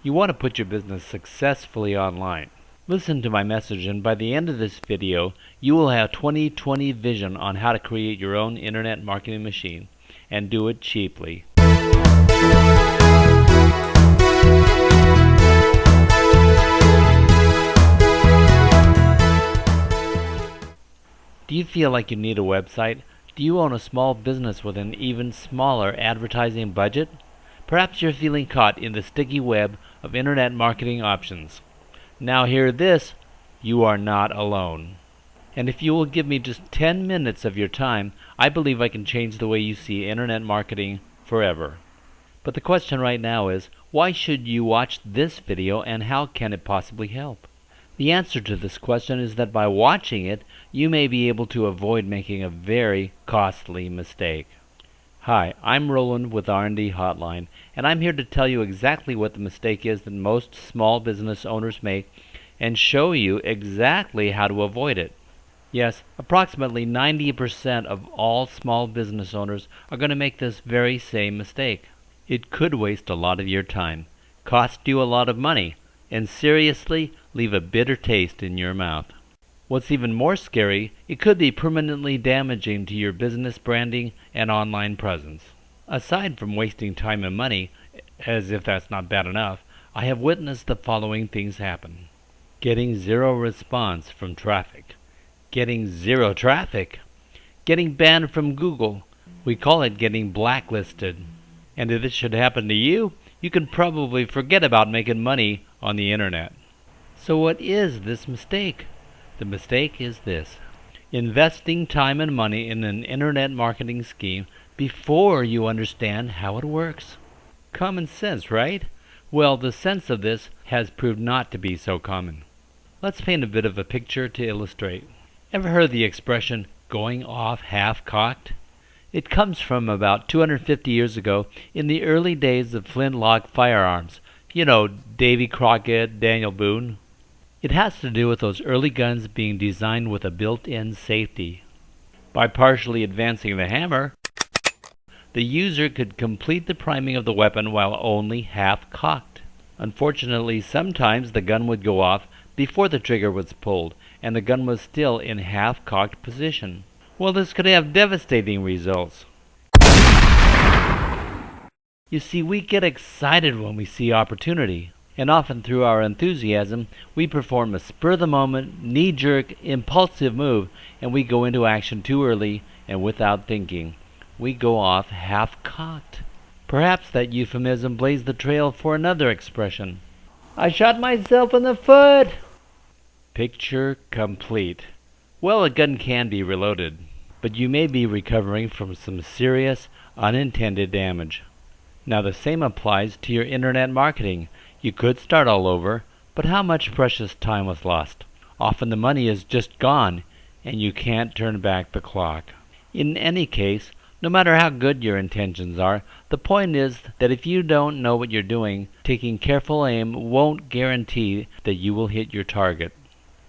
You want to put your business successfully online. Listen to my message, and by the end of this video, you will have 20/20 vision on how to create your own internet marketing machine and do it cheaply. Do you feel like you need a website? Do you own a small business with an even smaller advertising budget? Perhaps you're feeling caught in the sticky web of internet marketing options. Now hear this, you are not alone. And if you will give me just 10 minutes of your time, I believe I can change the way you see internet marketing forever. But the question right now is, why should you watch this video and how can it possibly help? The answer to this question is that by watching it, you may be able to avoid making a very costly mistake. Hi, I'm Roland with R&D Hotline, and I'm here to tell you exactly what the mistake is that most small business owners make and show you exactly how to avoid it. Yes, approximately 90% of all small business owners are going to make this very same mistake. It could waste a lot of your time, cost you a lot of money, and seriously leave a bitter taste in your mouth. What's even more scary, it could be permanently damaging to your business branding and online presence. Aside from wasting time and money, as if that's not bad enough, I have witnessed the following things happen. Getting zero response from traffic. Getting zero traffic. Getting banned from Google. We call it getting blacklisted. And if this should happen to you, you can probably forget about making money on the internet. So what is this mistake? The mistake is this: investing time and money in an internet marketing scheme before you understand how it works. Common sense, right? Well, the sense of this has proved not to be so common. Let's paint a bit of a picture to illustrate. Ever heard the expression, going off half-cocked? It comes from about 250 years ago in the early days of flintlock firearms. You know, Davy Crockett, Daniel Boone. It has to do with those early guns being designed with a built-in safety. By partially advancing the hammer, the user could complete the priming of the weapon while only half-cocked. Unfortunately, sometimes the gun would go off before the trigger was pulled, and the gun was still in half-cocked position. Well, this could have devastating results. You see, we get excited when we see opportunity, and often through our enthusiasm, we perform a spur-of-the-moment, knee-jerk, impulsive move, and we go into action too early and without thinking. We go off half-cocked. Perhaps that euphemism blazed the trail for another expression. I shot myself in the foot! Picture complete. Well, a gun can be reloaded, but you may be recovering from some serious, unintended damage. Now the same applies to your internet marketing. You could start all over, but how much precious time was lost? Often the money is just gone, and you can't turn back the clock. In any case, no matter how good your intentions are, the point is that if you don't know what you're doing, taking careful aim won't guarantee that you will hit your target.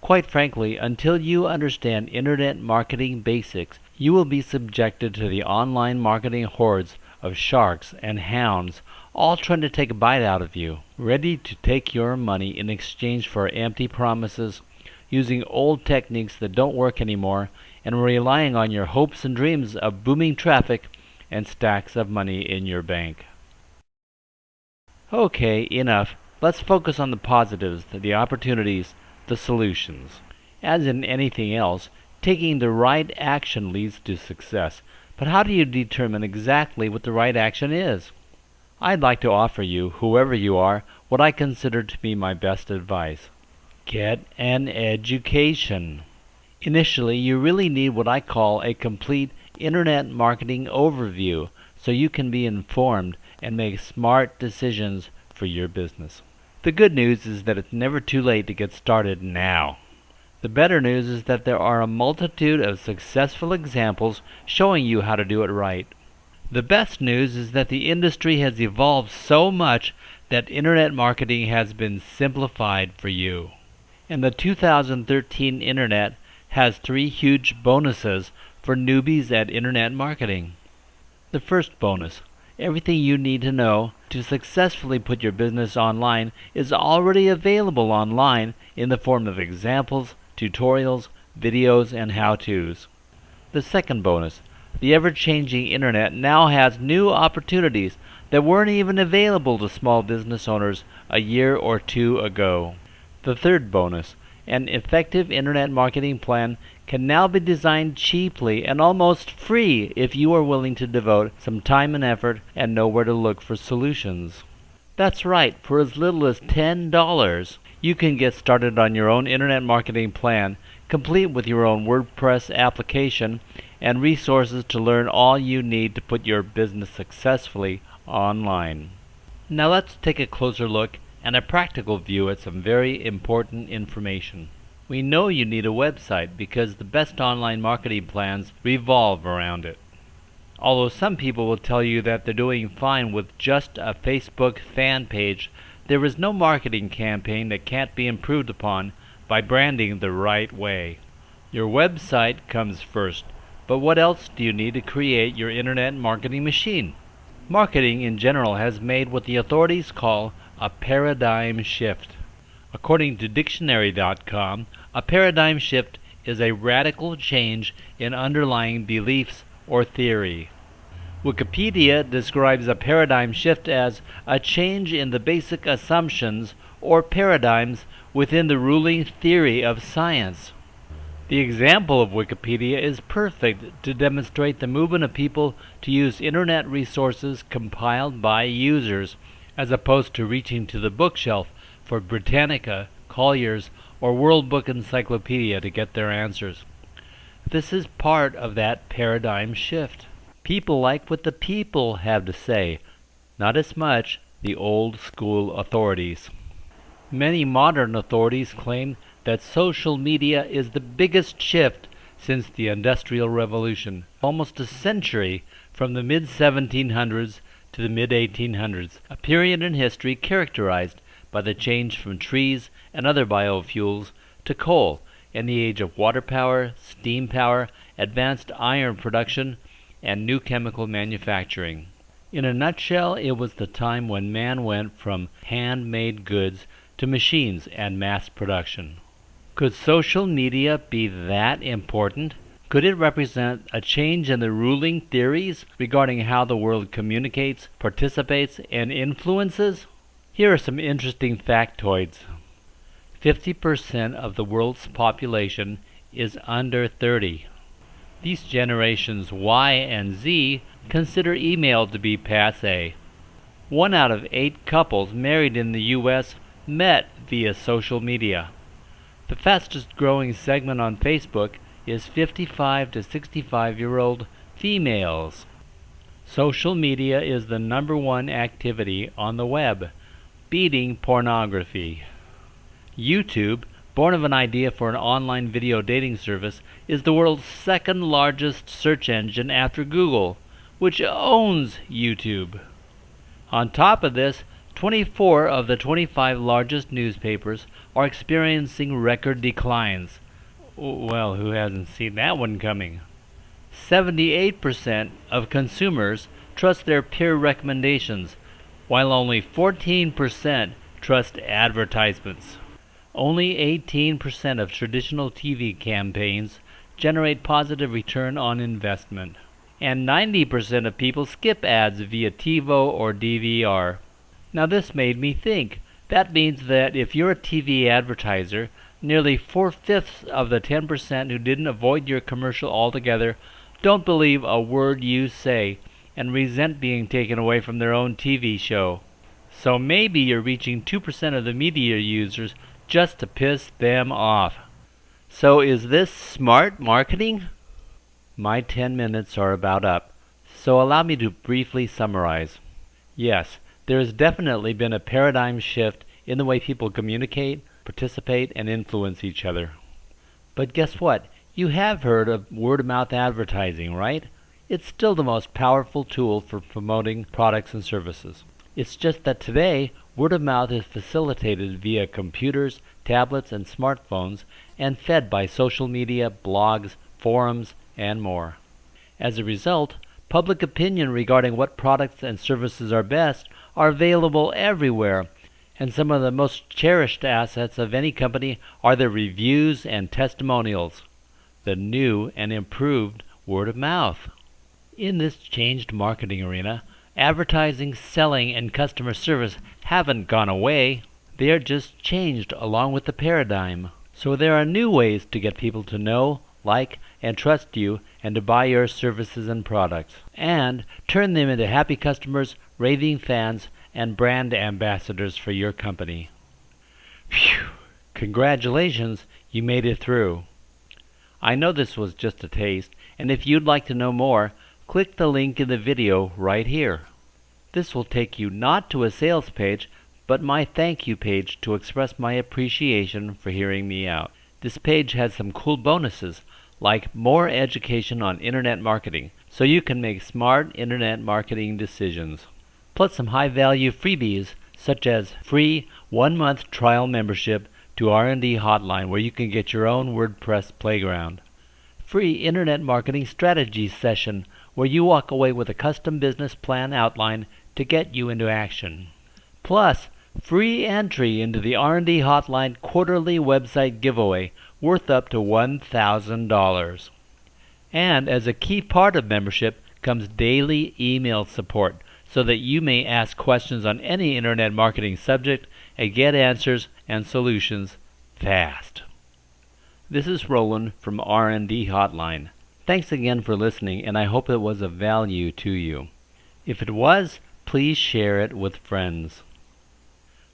Quite frankly, until you understand internet marketing basics, you will be subjected to the online marketing hordes of sharks and hounds, all trying to take a bite out of you, ready to take your money in exchange for empty promises, using old techniques that don't work anymore, and relying on your hopes and dreams of booming traffic and stacks of money in your bank. Okay, enough. Let's focus on the positives, the opportunities, the solutions. As in anything else, taking the right action leads to success. But how do you determine exactly what the right action is? I'd like to offer you, whoever you are, what I consider to be my best advice. Get an education. Initially, you really need what I call a complete internet marketing overview so you can be informed and make smart decisions for your business. The good news is that it's never too late to get started now. The better news is that there are a multitude of successful examples showing you how to do it right. The best news is that the industry has evolved so much that internet marketing has been simplified for you. And the 2013 internet has 3 huge bonuses for newbies at internet marketing. The first bonus: Everything you need to know to successfully put your business online is already available online in the form of examples, tutorials, videos, and how-tos. The second bonus, the ever-changing internet now has new opportunities that weren't even available to small business owners a year or two ago. The third bonus, an effective internet marketing plan can now be designed cheaply and almost free if you are willing to devote some time and effort and know where to look for solutions. That's right, for as little as $10, you can get started on your own internet marketing plan, complete with your own WordPress application and resources to learn all you need to put your business successfully online. Now let's take a closer look and a practical view at some very important information. We know you need a website because the best online marketing plans revolve around it. Although some people will tell you that they're doing fine with just a Facebook fan page, there is no marketing campaign that can't be improved upon by branding the right way. Your website comes first, but what else do you need to create your internet marketing machine? Marketing in general has made what the authorities call a paradigm shift. According to Dictionary.com, a paradigm shift is a radical change in underlying beliefs or theory. Wikipedia describes a paradigm shift as a change in the basic assumptions or paradigms within the ruling theory of science. The example of Wikipedia is perfect to demonstrate the movement of people to use internet resources compiled by users, as opposed to reaching to the bookshelf for Britannica, Collier's, or World Book Encyclopedia to get their answers. This is part of that paradigm shift. People like what the people have to say, not as much the old school authorities. Many modern authorities claim that social media is the biggest shift since the Industrial Revolution, almost a century from the mid-1700s to the mid-1800s, a period in history characterized by the change from trees and other biofuels to coal and the age of water power, steam power, advanced iron production, and new chemical manufacturing. In a nutshell, it was the time when man went from handmade goods to machines and mass production. Could social media be that important? Could it represent a change in the ruling theories regarding how the world communicates, participates, and influences? Here are some interesting factoids. 50% of the world's population is under 30. These generations Y and Z consider email to be passé. 1 out of 8 couples married in the U.S. met via social media. The fastest growing segment on Facebook is 55 to 65-year-old females. Social media is the #1 activity on the web, beating pornography. YouTube, born of an idea for an online video dating service, is the world's second largest search engine after Google, which owns YouTube. On top of this, 24 of the 25 largest newspapers are experiencing record declines. Well, who hasn't seen that one coming? 78% of consumers trust their peer recommendations, while only 14% trust advertisements. Only 18% of traditional TV campaigns generate positive return on investment, and 90% of people skip ads via TiVo or DVR. Now this made me think. That means that if you're a TV advertiser, nearly 4/5 of the 10% who didn't avoid your commercial altogether don't believe a word you say and resent being taken away from their own TV show. So maybe you're reaching 2% of the media users just to piss them off. So is this smart marketing? My 10 minutes are about up, so allow me to briefly summarize. Yes, there has definitely been a paradigm shift in the way people communicate, participate, and influence each other. But guess what? You have heard of word-of-mouth advertising, right? It's still the most powerful tool for promoting products and services. It's just that today, word-of-mouth is facilitated via computers, tablets, and smartphones, and fed by social media, blogs, forums, and more. As a result, Public opinion regarding what products and services are best are available everywhere, and some of the most cherished assets of any company are their reviews and testimonials, the new and improved word of mouth. In this changed marketing arena, advertising, selling, and customer service haven't gone away. They are just changed along with the paradigm. So there are new ways to get people to know, like, and trust you, and to buy your services and products, and turn them into happy customers, raving fans, and brand ambassadors for your company. Phew! Congratulations, you made it through. I know this was just a taste, and if you'd like to know more, click the link in the video right here. This will take you not to a sales page, but my thank you page to express my appreciation for hearing me out. This page has some cool bonuses, like more education on internet marketing, so you can make smart internet marketing decisions. Plus some high-value freebies, such as free 1-month trial membership to R&D Hotline, where you can get your own WordPress playground. Free internet marketing strategy session, where you walk away with a custom business plan outline to get you into action. Plus, free entry into the R&D Hotline quarterly website giveaway worth up to $1,000. And as a key part of membership comes daily email support, so that you may ask questions on any internet marketing subject and get answers and solutions fast. This is Roland from R&D Hotline. Thanks again for listening, and I hope it was of value to you. If it was, please share it with friends.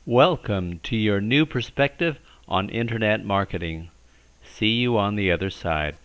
Welcome to your new perspective on internet marketing. See you on the other side.